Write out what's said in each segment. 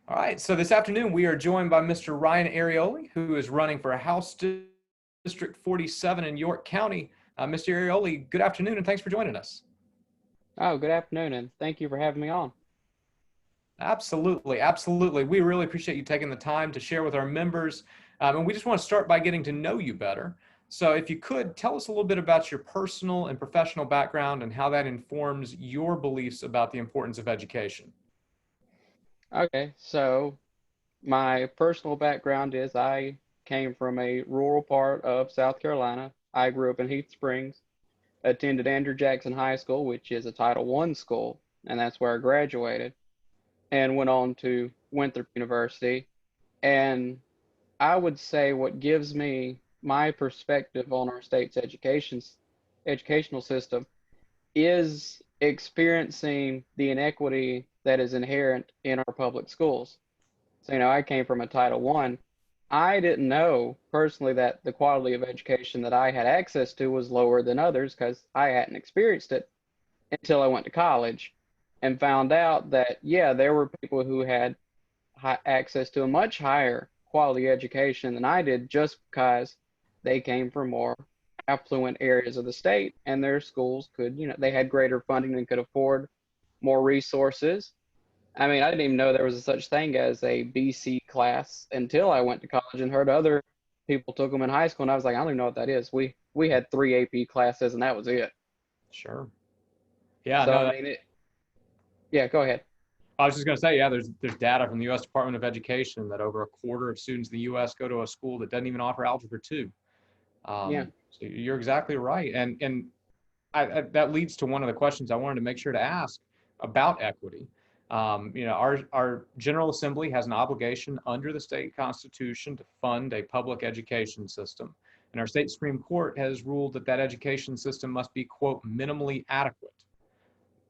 All right, so this afternoon we are joined by Mr. Ryan Arioli, who is running for District 47 in York County. Mr. Arioli, good afternoon and thanks for joining us. Oh, good afternoon, and thank you for having me on. Absolutely, absolutely. We really appreciate you taking the time to share with our members. And we just want to start by getting to know you better. So if you could, tell us a little bit about your personal and professional background and how that informs your beliefs about the importance of education. Okay, so my personal background is I came from a rural part of South Carolina. I grew up in Heath Springs, attended Andrew Jackson High School, which is a Title I school, and that's where I graduated, and went on to Winthrop University. And I would say what gives me my perspective on our state's educational system is experiencing the inequity that is inherent in our public schools. So, I came from a Title I. I didn't know personally that the quality of education that I had access to was lower than others because I hadn't experienced it until I went to college and found out that, yeah, there were people who had access to a much higher quality education than I did just because they came from more affluent areas of the state and their schools could, they had greater funding and could afford more resources. I mean, I didn't even know there was a such thing as a BC class until I went to college and heard other people took them in high school, and I was like, I don't even know what that is. We had three AP classes, and that was it. Sure. Yeah, So no, I mean, yeah, go ahead. I was just going to say, yeah, there's data from the U.S. Department of Education that over a quarter of students in the U.S. go to a school that doesn't even offer Algebra 2. Yeah. So you're exactly right, and that leads to one of the questions I wanted to make sure to ask about equity. Our General Assembly has an obligation under the state constitution to fund a public education system, and our state Supreme Court has ruled that that education system must be, quote, minimally adequate.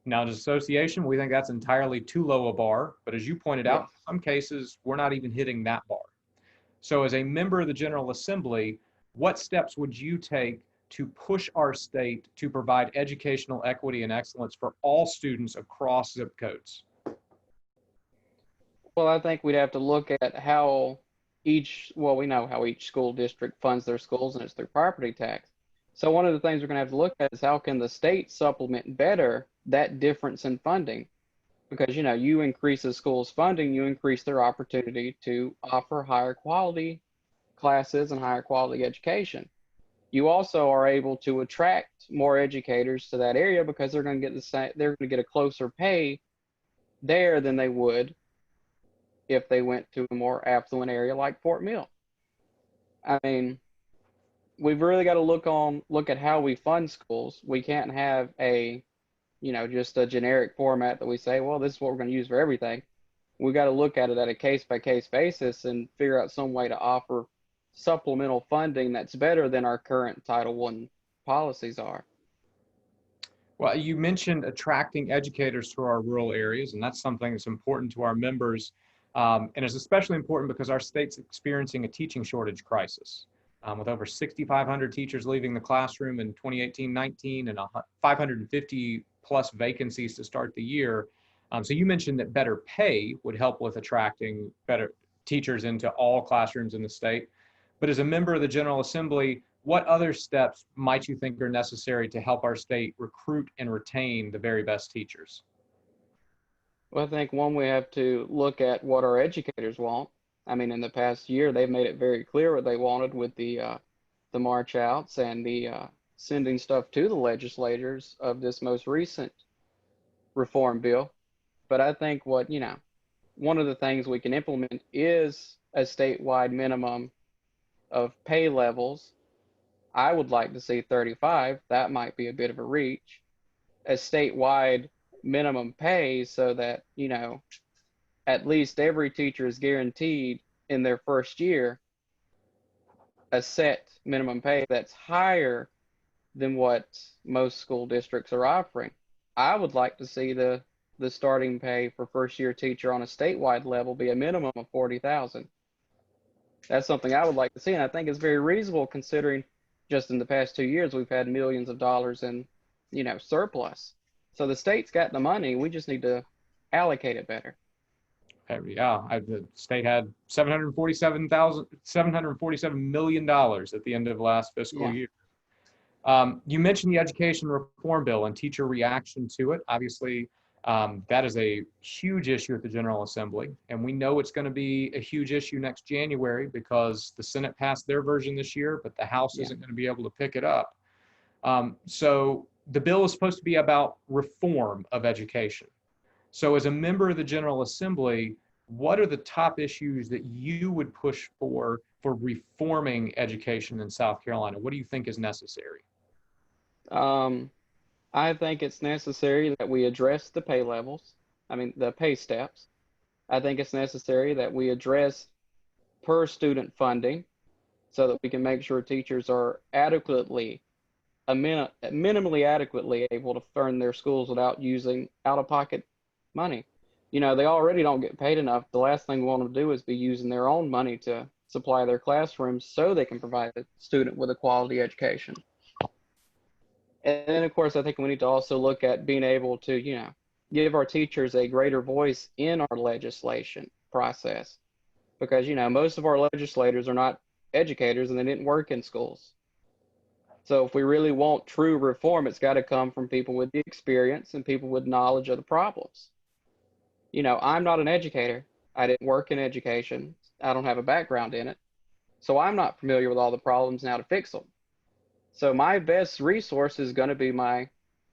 Now, as an association, we think that's entirely too low a bar, but as you pointed out, Yes. in some cases, we're not even hitting that bar. So as a member of the General Assembly, what steps would you take to push our state to provide educational equity and excellence for all students across zip codes? Well, I think we'd have to look at how well, we know how each school district funds their schools, and it's through property tax. So one of the things we're going to have to look at is how can the state supplement better that difference in funding? Because, you increase a school's funding, you increase their opportunity to offer higher quality classes and higher quality education. You also are able to attract more educators to that area because they're going to get a closer pay there than they would if they went to a more affluent area like Fort Mill. I mean, we've really got to look at how we fund schools. We can't have just a generic format that we say, well, this is what we're going to use for everything. We got to look at it at a case by case basis and figure out some way to offer supplemental funding that's better than our current Title I policies are. Well, you mentioned attracting educators to our rural areas, and that's something that's important to our members. And it's especially important because our state's experiencing a teaching shortage crisis. With over 6,500 teachers leaving the classroom in 2018-19 and 550 plus vacancies to start the year. So you mentioned that better pay would help with attracting better teachers into all classrooms in the state. But as a member of the General Assembly, what other steps might you think are necessary to help our state recruit and retain the very best teachers? Well, I think one, we have to look at what our educators want. I mean, in the past year, they've made it very clear what they wanted with the march outs and the sending stuff to the legislators of this most recent reform bill. But I think one of the things we can implement is a statewide minimum of pay levels. I would like to see 35. That might be a bit of a reach. A statewide minimum pay so that, at least every teacher is guaranteed in their first year a set minimum pay that's higher than what most school districts are offering. I would like to see the starting pay for first year teacher on a statewide level be a minimum of 40,000. That's something I would like to see, and I think it's very reasonable considering just in the past 2 years we've had millions of dollars in, surplus. So the state's got the money. We just need to allocate it better. The state had $747 million at the end of last fiscal Yeah. year. You mentioned the education reform bill and teacher reaction to it. Obviously, that is a huge issue at the General Assembly, and we know it's going to be a huge issue next January because the Senate passed their version this year, but the House Yeah. isn't going to be able to pick it up. So the bill is supposed to be about reform of education. So as a member of the General Assembly, what are the top issues that you would push for reforming education in South Carolina? What do you think is necessary? Um, I think it's necessary that we address the pay levels. I mean, the pay steps. I think it's necessary that we address per student funding so that we can make sure teachers are minimally adequately able to fund their schools without using out-of-pocket money. You know, they already don't get paid enough. The last thing we want them to do is be using their own money to supply their classrooms so they can provide the student with a quality education. And then, of course, I think we need to also look at being able to, give our teachers a greater voice in our legislation process. Because, most of our legislators are not educators and they didn't work in schools. So if we really want true reform, it's got to come from people with the experience and people with knowledge of the problems. I'm not an educator. I didn't work in education. I don't have a background in it. So I'm not familiar with all the problems and how to fix them. So my best resource is going to be my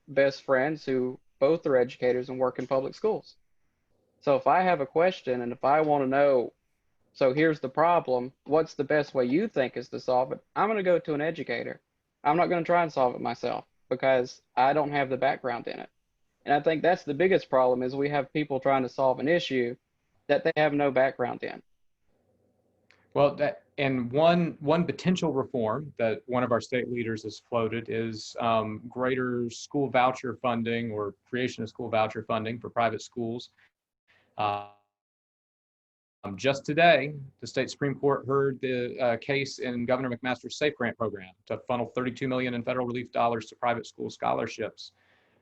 best friends who both are educators and work in public schools. So if I have a question and if I want to know, so here's the problem, what's the best way you think is to solve it? I'm going to go to an educator. I'm not going to try and solve it myself because I don't have the background in it. And I think that's the biggest problem is we have people trying to solve an issue that they have no background in. Well, and one potential reform that one of our state leaders has floated is greater school voucher funding or creation of school voucher funding for private schools. Just today, the state Supreme Court heard the case in Governor McMaster's Safe Grant program to funnel $32 million in federal relief dollars to private school scholarships.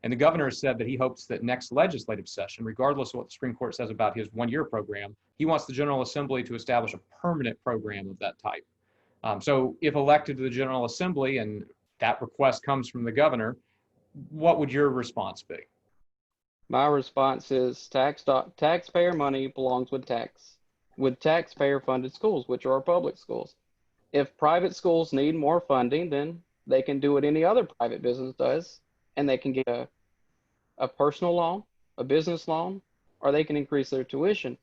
And the governor said that he hopes that next legislative session, regardless of what the Supreme Court says about his one-year program, he wants the General Assembly to establish a permanent program of that type. So if elected to the General Assembly and that request comes from the governor, what would your response be? My response is taxpayer money belongs with taxpayer funded schools, which are our public schools. If private schools need more funding, then they can do what any other private business does, and they can get a personal loan, a business loan, or they can increase their tuition.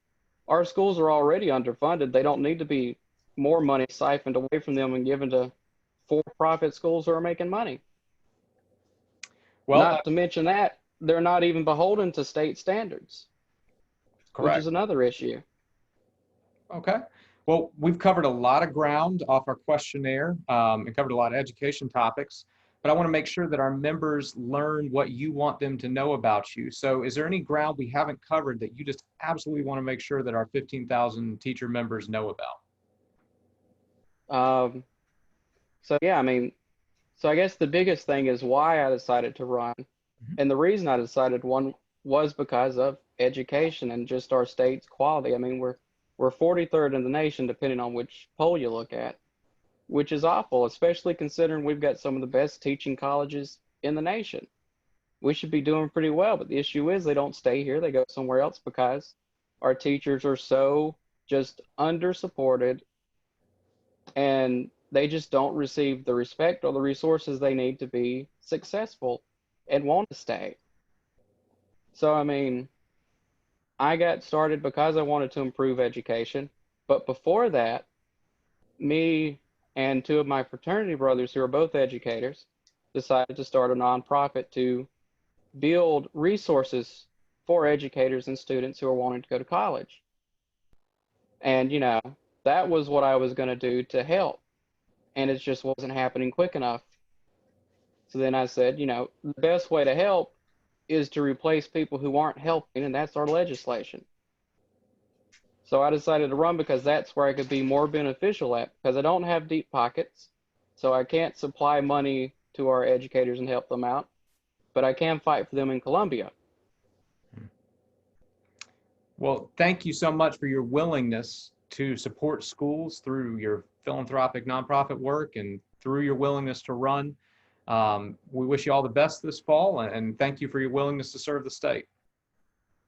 Our schools are already underfunded. They don't need to be more money siphoned away from them and given to for-profit schools who are making money. Well, Not to mention that they're not even beholden to state standards, which correct. is another issue. Okay. Well, we've covered a lot of ground off our questionnaire and covered a lot of education topics, but I want to make sure that our members learn what you want them to know about you. So is there any ground we haven't covered that you just absolutely want to make sure that our 15,000 teacher members know about? So yeah, so I guess the biggest thing is why I decided to run. And the reason I decided one was because of education and just our state's quality. We're 43rd in the nation, depending on which poll you look at, which is awful, especially considering we've got some of the best teaching colleges in the nation. We should be doing pretty well, but the issue is they don't stay here. They go somewhere else because our teachers are so just under-supported and they just don't receive the respect or the resources they need to be successful and want to stay. So, I got started because I wanted to improve education. But before that, me and two of my fraternity brothers, who are both educators, decided to start a nonprofit to build resources for educators and students who are wanting to go to college. And, that was what I was going to do to help. And it just wasn't happening quick enough. So then I said, the best way to help is to replace people who aren't helping, and that's our legislation. So I decided to run because that's where I could be more beneficial at, because I don't have deep pockets, so I can't supply money to our educators and help them out, but I can fight for them in Columbia. Well, thank you so much for your willingness to support schools through your philanthropic nonprofit work and through your willingness to run. We wish you all the best this fall, and thank you for your willingness to serve the state.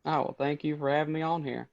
Oh, well, thank you for having me on here.